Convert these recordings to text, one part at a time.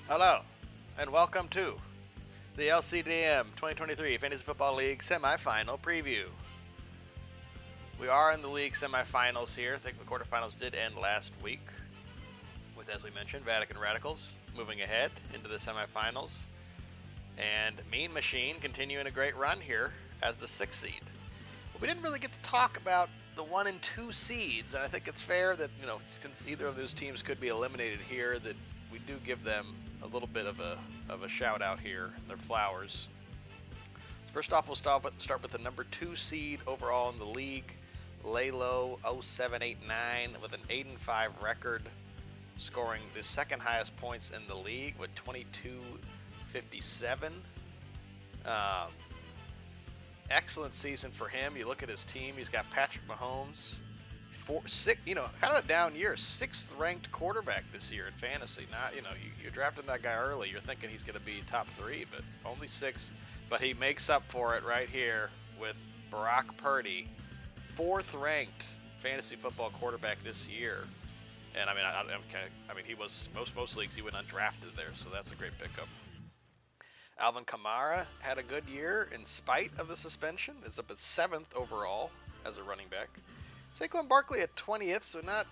Hello, and welcome to the LCDM 2023 Fantasy Football League Semifinal Preview. We are in the league semifinals here. I think the quarterfinals did end last week with, as we mentioned, Vatican Radicals moving ahead into the semifinals. And Mean Machine continuing a great run here as the 6th seed. But we didn't really get to talk about the 1 and 2 seeds, and I think it's fair that, since either of those teams could be eliminated here, that we do give them a little bit of a shout out here, their flowers. First off, we'll start with the number 2 seed overall in the league, Lalo 0789 with an 8-5 record, scoring the second highest points in the league with 2257. Excellent season for him. You look at his team; he's got Patrick Mahomes, kind of a down year, 6th ranked quarterback this year in fantasy. Not, you're drafting that guy early, you're thinking he's going to be top 3, but only 6th. But he makes up for it right here with Brock Purdy, 4th ranked fantasy football quarterback this year. And he was most leagues he went undrafted there, so that's a great pickup. Alvin Kamara had a good year in spite of the suspension. Is up at 7th overall as a running back. Saquon Barkley at 20th, so not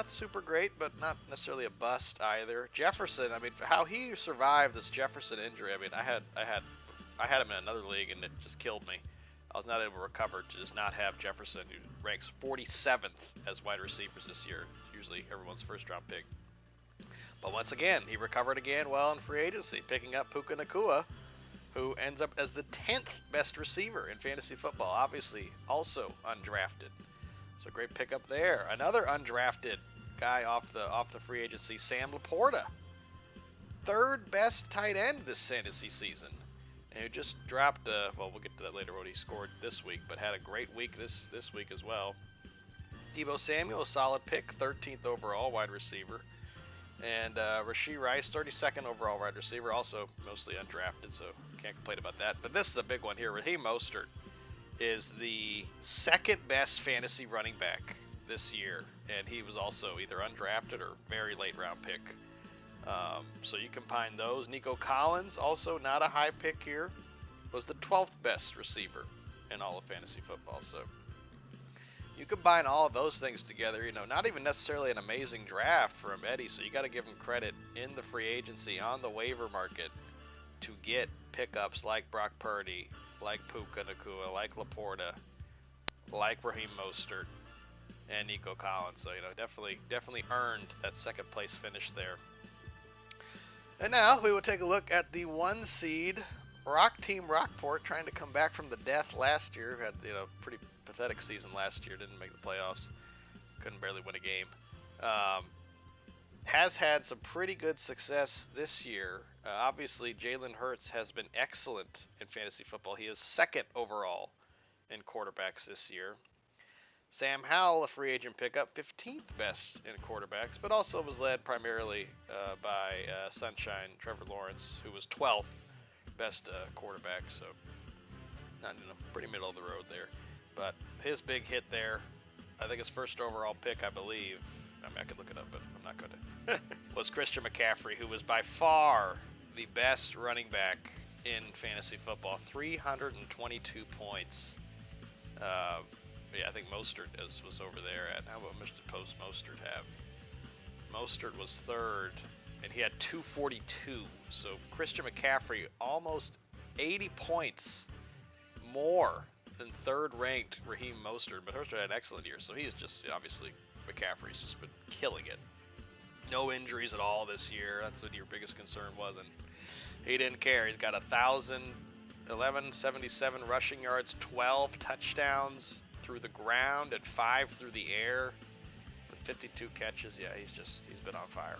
super great, but not necessarily a bust either. Jefferson, how he survived this Jefferson injury. I had him in another league and it just killed me. I was not able to recover to just not have Jefferson, who ranks 47th as wide receivers this year, usually everyone's first round pick. But once again, he recovered again well in free agency, picking up Puka Nacua, who ends up as the 10th best receiver in fantasy football, obviously also undrafted. So great pickup there. Another undrafted guy off the free agency, Sam Laporta, 3rd best tight end this fantasy season, and who just dropped. We'll get to that later what he scored this week, but had a great week this week as well. Deebo Samuel, a solid pick, 13th overall wide receiver. And Rashee Rice, 32nd overall wide receiver, also mostly undrafted, so can't complain about that. But this is a big one here. Raheem Mostert is the 2nd best fantasy running back this year, and he was also either undrafted or very late round pick. So you combine those. Nico Collins, also not a high pick here, was the 12th best receiver in all of fantasy football. So you combine all of those things together, not even necessarily an amazing draft from Eddie, so you got to give him credit in the free agency, on the waiver market, to get pickups like Brock Purdy, like Puka Nacua, like Laporta, like Raheem Mostert, and Nico Collins. So, definitely earned that 2nd place finish there. And now we will take a look at the 1 seed, Team Rockport, trying to come back from the death last year. Had, pretty pathetic season last year, didn't make the playoffs, couldn't barely win a game. Has had some pretty good success this year. Obviously, Jalen Hurts has been excellent in fantasy football. He is 2nd overall in quarterbacks this year. Sam Howell, a free agent pickup, 15th best in quarterbacks, but also was led primarily by Sunshine Trevor Lawrence, who was 12th best quarterback. So, pretty middle of the road there. But his big hit there, I think his 1st overall pick, I believe, I could look it up, but I'm not going to, was Christian McCaffrey, who was by far the best running back in fantasy football, 322 points. I think Mostert was over there at, how much did Mostert have? Mostert was 3rd, and he had 242. So Christian McCaffrey, almost 80 points more than 3rd ranked Raheem Mostert. But Mostert had an excellent year, so he's just, obviously, McCaffrey's just been killing it. No injuries at all this year. That's what your biggest concern was, and he didn't care. He's got 1,177 rushing yards, 12 touchdowns through the ground, and 5 through the air, with 52 catches. Yeah, he's been on fire.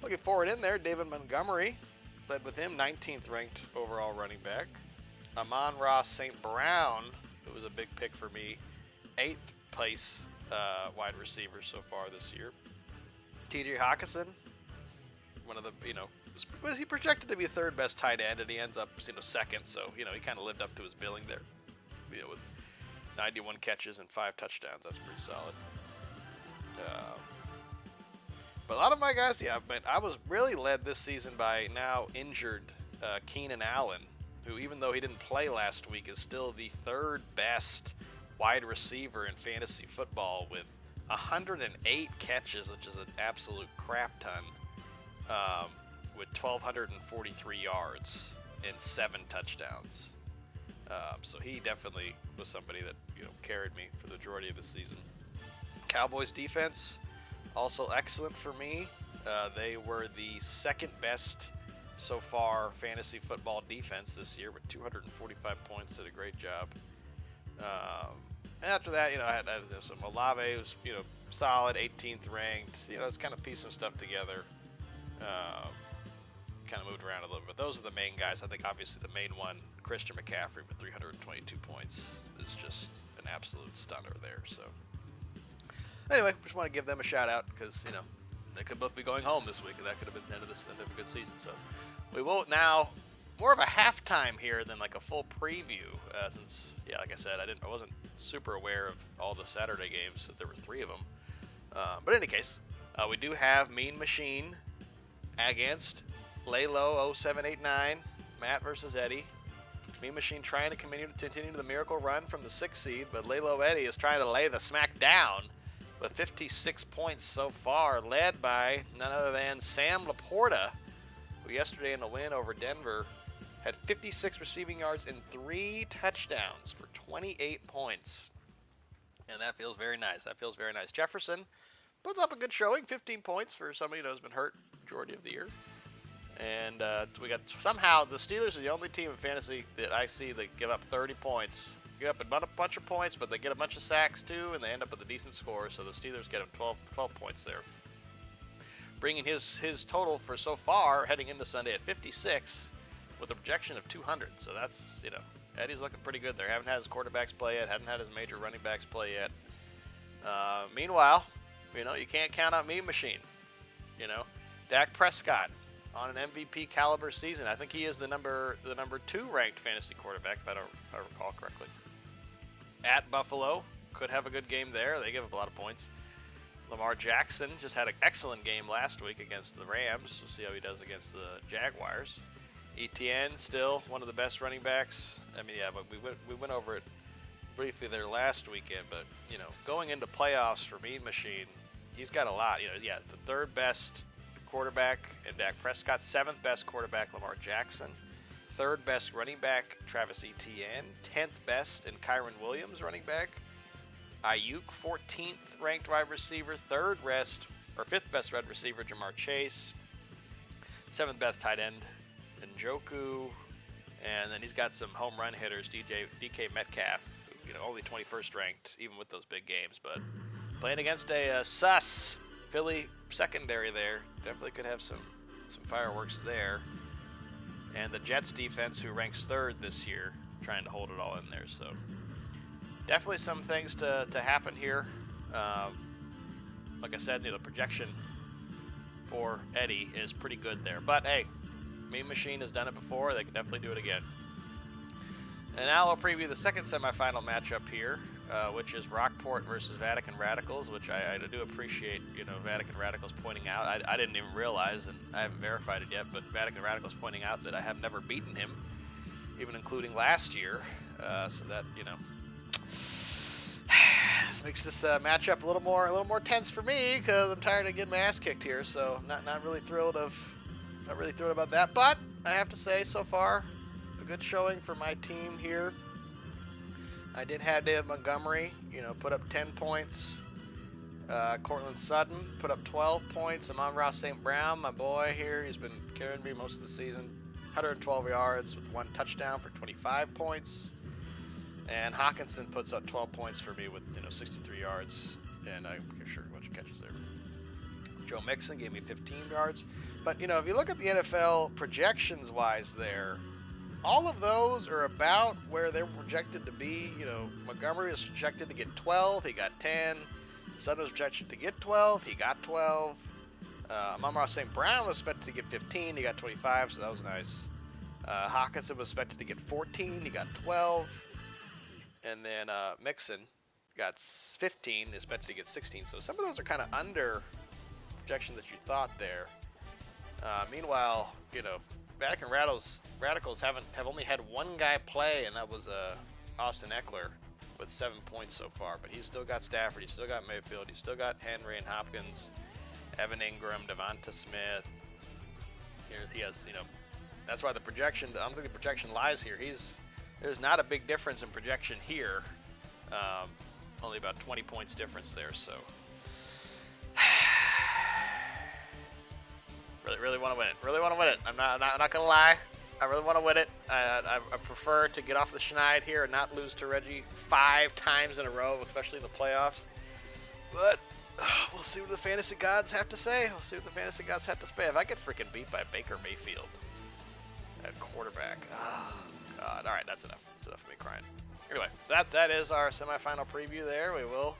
Looking forward in there, David Montgomery led with him, 19th ranked overall running back. Amon-Ra St. Brown, who was a big pick for me, 8th place wide receiver so far this year. T.J. Hawkinson, one of the, was he projected to be 3rd best tight end, and he ends up 2nd, so he kind of lived up to his billing there, with 91 catches and 5 touchdowns. That's pretty solid. But a lot of my guys, yeah, but I was really led this season by now injured Keenan Allen, who, even though he didn't play last week, is still the third best wide receiver in fantasy football with 108 catches, which is an absolute crap ton, with 1,243 yards and 7 touchdowns. So he definitely was somebody that carried me for the majority of the season. Cowboys defense, also excellent for me. They were the second best so far fantasy football defense this year with 245 points. Did a great job. And after that, I had some Olave was solid, 18th ranked. It's kind of pieced some stuff together. Kind of moved around a little bit. But those are the main guys. I think obviously the main one, Christian McCaffrey with 322 points, is just an absolute stunner there. So anyway, just want to give them a shout out because they could both be going home this week, and that could have been the end of a good season. So we will now more of a halftime here than like a full preview, since like I said, I wasn't super aware of all the Saturday games. That there were 3 of them. But in any case, we do have Mean Machine against Laylo 0789, Matt versus Eddie. Mean Machine trying to continue the miracle run from the 6th seed, but Laylo Eddie is trying to lay the smack down with 56 points so far, led by none other than Sam Laporta, who yesterday in the win over Denver had 56 receiving yards and 3 touchdowns for 28 points. And that feels very nice. Jefferson puts up a good showing, 15 points for somebody who's been hurt majority of the year. And we got somehow the Steelers are the only team in fantasy that I see that give up 30 points. Give up a bunch of points, but they get a bunch of sacks too, and they end up with a decent score. So the Steelers get him 12 points there, bringing his total for so far heading into Sunday at 56, with a projection of 200. So that's Eddie's looking pretty good there. Haven't had his quarterbacks play yet. Haven't had his major running backs play yet. Meanwhile, you can't count out Mean Machine. Dak Prescott on an MVP caliber season. I think he is the number 2 ranked fantasy quarterback, if I recall correctly. At Buffalo, could have a good game there. They give up a lot of points. Lamar Jackson just had an excellent game last week against the Rams. We'll see how he does against the Jaguars. ETN still one of the best running backs. But we went over it briefly there last weekend. But going into playoffs for Mean Machine, he's got a lot. The 3rd best quarterback and Dak Prescott, 7th best quarterback Lamar Jackson, 3rd best running back Travis Etienne, 10th best in Kyron Williams running back, Ayuk 14th ranked wide receiver, 5th best wide receiver Jamar Chase, 7th best tight end Njoku, and then he's got some home run hitters, DK Metcalf, only 21st ranked even with those big games, but playing against a sus Philly secondary there, definitely could have some fireworks there. And the Jets defense, who ranks 3rd this year, trying to hold it all in there. So definitely some things to happen here. Like I said, the projection for Eddie is pretty good there. But hey, Mean Machine has done it before. They can definitely do it again. And now I'll preview the second semifinal matchup here, which is Rockport versus Vatican Radicals, which I do appreciate, Vatican Radicals pointing out. I didn't even realize, and I haven't verified it yet, but Vatican Radicals pointing out that I have never beaten him, even including last year. So that, this makes this matchup a little more tense for me, because I'm tired of getting my ass kicked here. So not really thrilled about that. But I have to say, so far, a good showing for my team here. I did have David Montgomery, put up 10 points. Cortland Sutton put up 12 points. Amon-Ra St. Brown, my boy here, he's been carrying me most of the season. 112 yards with 1 touchdown for 25 points. And Hawkinson puts up 12 points for me with 63 yards, and I'm sure a bunch of catches there. Joe Mixon gave me 15 yards. But if you look at the NFL projections wise there, all of those are about where they were projected to be. Montgomery was projected to get 12, he got 10. Sutton was projected to get 12, he got 12. Amon-Ra St. Brown was expected to get 15, he got 25, so that was nice. Hawkinson was expected to get 14, he got 12. And then Mixon got 15, expected to get 16. So some of those are kind of under projection that you thought there. Meanwhile, you know, Vatican Radicals have only had one guy play, and that was Austin Eckler with 7 points so far. But he's still got Stafford, he's still got Mayfield, he's still got Henry and Hopkins, Evan Ingram, Devonta Smith. Here he has, you know, that's why the projection. I don't think the projection lies here. There's not a big difference in projection here. Only about 20 points difference there. So really want to win it. Really want to win it. I'm not gonna lie. I really want to win it. I prefer to get off the schneid here and not lose to Reggie 5 times in a row, especially in the playoffs. But we'll see what the fantasy gods have to say. We'll see what the fantasy gods have to say. If I get freaking beat by Baker Mayfield at quarterback, oh God! All right, that's enough. That's enough of me crying. Anyway, that is our semifinal preview. There, we will